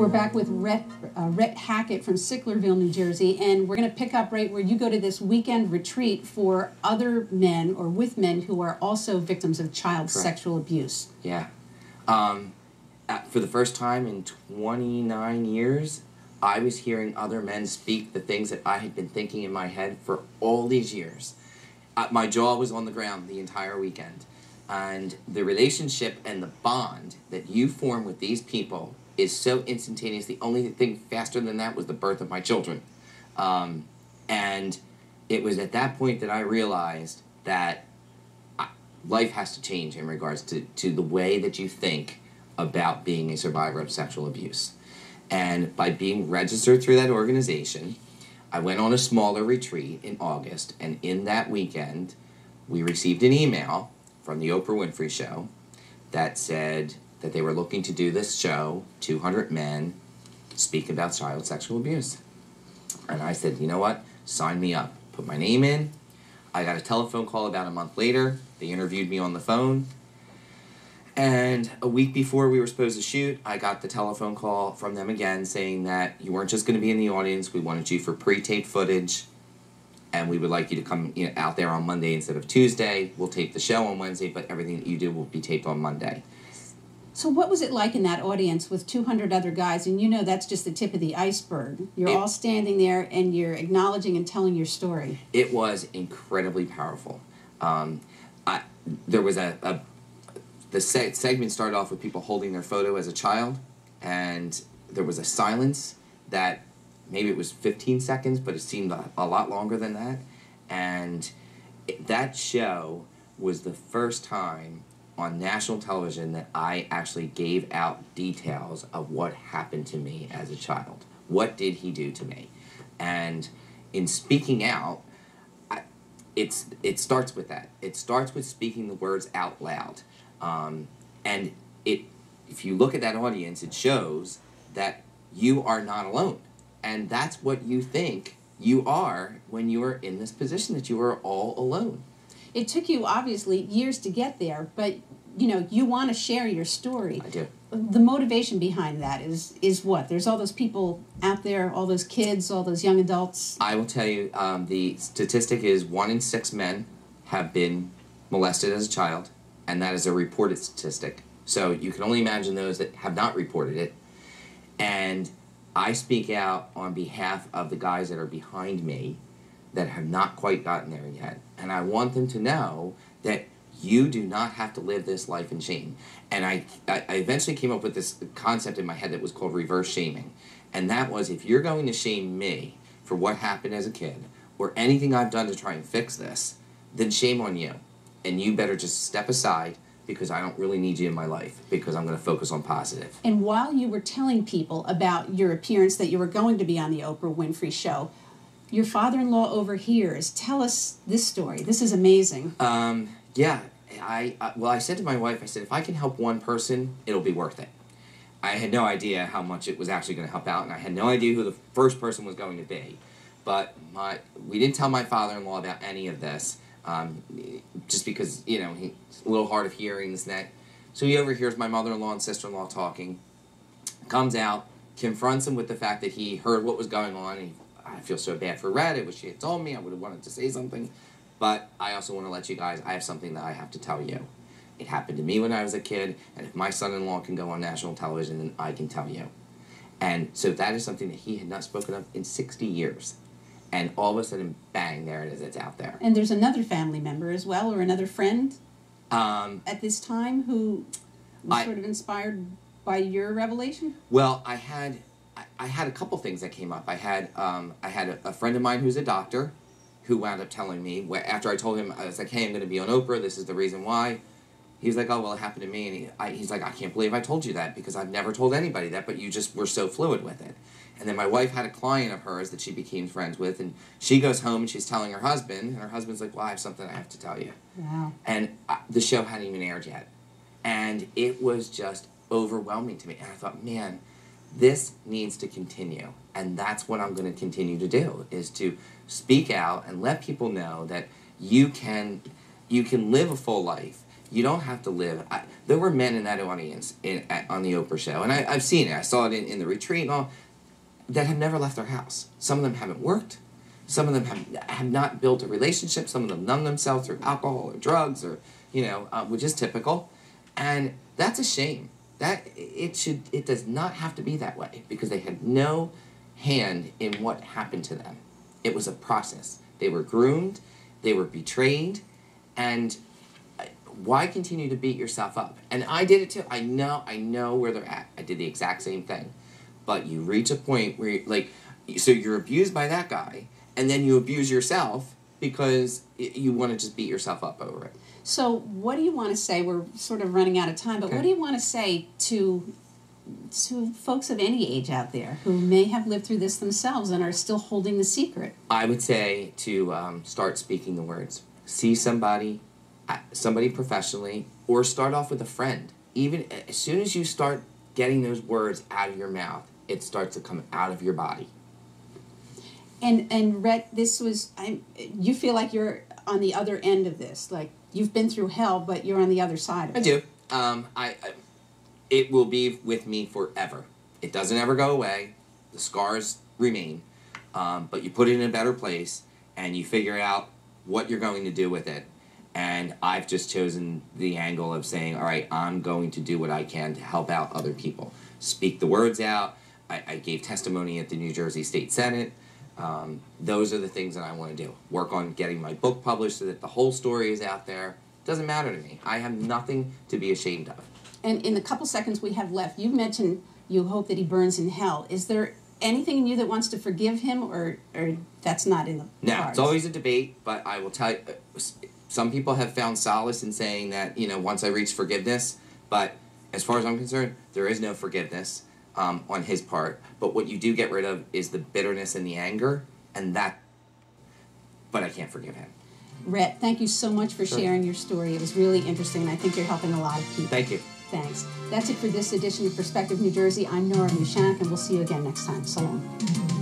We're back with Rhett Hackett from Sicklerville, New Jersey, and we're going to pick up right where you go to this weekend retreat for other men or with men who are also victims of child sexual abuse. Yeah. For the first time in 29 years, I was hearing other men speak the things that I had been thinking in my head for all these years. My jaw was on the ground the entire weekend. And the relationship and the bond that you form with these people is so instantaneous. The only thing faster than that was the birth of my children. And it was at that point that I realized that life has to change in regards to the way that you think about being a survivor of sexual abuse. And by being registered through that organization, I went on a smaller retreat in August, and in that weekend, we received an email from the Oprah Winfrey Show that said that they were looking to do this show, 200 men, speak about child sexual abuse. And I said, you know what, sign me up. Put my name in. I got a telephone call about a month later. They interviewed me on the phone. And a week before we were supposed to shoot, I got the telephone call from them again saying that you weren't just going to be in the audience, we wanted you for pre-taped footage, and we would like you to come out there on Monday instead of Tuesday. We'll tape the show on Wednesday, but everything that you do will be taped on Monday. So what was it like in that audience with 200 other guys? And you know that's just the tip of the iceberg. You're all standing there and you're acknowledging and telling your story. It was incredibly powerful. There was the segment started off with people holding their photo as a child, and there was a silence that maybe it was 15 seconds, but it seemed a lot longer than that. And that show was the first time on national television that I actually gave out details of what happened to me as a child. What did he do to me? And in speaking out, it starts with that. It starts with speaking the words out loud. And if you look at that audience, it shows that you are not alone. And that's what you think you are when you are in this position, that you are all alone. It took you, obviously, years to get there, but, you know, you want to share your story. I do. The motivation behind that is what? There's all those people out there, all those kids, all those young adults. I will tell you, the statistic is 1 in 6 men have been molested as a child, and that is a reported statistic. So you can only imagine those that have not reported it. And I speak out on behalf of the guys that are behind me that have not quite gotten there yet. And I want them to know that you do not have to live this life in shame. And I eventually came up with this concept in my head that was called reverse shaming. And that was, if you're going to shame me for what happened as a kid, or anything I've done to try and fix this, then shame on you. And you better just step aside, because I don't really need you in my life, because I'm going to focus on positive. And while you were telling people about your appearance, that you were going to be on the Oprah Winfrey Show, your father-in-law overhears. Tell us this story. This is amazing. Yeah. I said to my wife, I said, if I can help one person, it'll be worth it. I had no idea how much it was actually going to help out, and I had no idea who the first person was going to be. But we didn't tell my father-in-law about any of this. Just because, you know, he's a little hard of hearing, this and that. So he overhears my mother-in-law and sister-in-law talking, comes out, confronts him with the fact that he heard what was going on. And I feel so bad for Rhett. I wish she had told me. I would have wanted to say something. But I also want to let you guys, I have something that I have to tell you. It happened to me when I was a kid, and if my son-in-law can go on national television, then I can tell you. And so that is something that he had not spoken of in 60 years. And all of a sudden, bang, there it is, it's out there. And there's another family member as well, or another friend at this time who was sort of inspired by your revelation? Well, I had a couple things that came up. I had a friend of mine who's a doctor who wound up telling me, after I told him, I was like, hey, I'm going to be on Oprah, this is the reason why. He's like, oh, well, it happened to me. And he's like, I can't believe I told you that, because I've never told anybody that, but you just were so fluid with it. And then my wife had a client of hers that she became friends with, and she goes home and she's telling her husband, and her husband's like, well, I have something I have to tell you. Wow. And the show hadn't even aired yet. And it was just overwhelming to me. And I thought, man, this needs to continue. And that's what I'm going to continue to do, is to speak out and let people know that you can live a full life. You don't have to live. There were men in that audience on the Oprah show, and I've seen it. I saw it in the retreat and all, that have never left their house. Some of them haven't worked. Some of them have not built a relationship. Some of them numb themselves through alcohol or drugs, or which is typical, and that's a shame. That it does not have to be that way, because they had no hand in what happened to them. It was a process. They were groomed, they were betrayed, and why continue to beat yourself up? And I did it too. I know where they're at. I did the exact same thing. But you reach a point where so you're abused by that guy, and then you abuse yourself because you want to just beat yourself up over it. So what do you want to say? We're sort of running out of time, but What do you want to say to folks of any age out there who may have lived through this themselves and are still holding the secret? I would say to start speaking the words. See somebody professionally, or start off with a friend. Even as soon as you start getting those words out of your mouth, it starts to come out of your body. And Rhett, you feel like you're on the other end of this. Like, you've been through hell, but you're on the other side of it. I do. It will be with me forever. It doesn't ever go away. The scars remain. But you put it in a better place, and you figure out what you're going to do with it. And I've just chosen the angle of saying, all right, I'm going to do what I can to help out other people. Speak the words out. I gave testimony at the New Jersey State Senate. Those are the things that I want to do. Work on getting my book published so that the whole story is out there. Doesn't matter to me. I have nothing to be ashamed of. And in the couple seconds we have left, you mentioned you hope that he burns in hell. Is there anything in you that wants to forgive him, or that's not in the cards? No, it's always a debate, but I will tell you, some people have found solace in saying that, once I reach forgiveness, but as far as I'm concerned, there is no forgiveness on his part. But what you do get rid of is the bitterness and the anger, but I can't forgive him. Rhett, thank you so much for sharing your story. It was really interesting, and I think you're helping a lot of people. Thank you. Thanks. That's it for this edition of Perspective New Jersey. I'm Nora Mushanak, and we'll see you again next time. So long.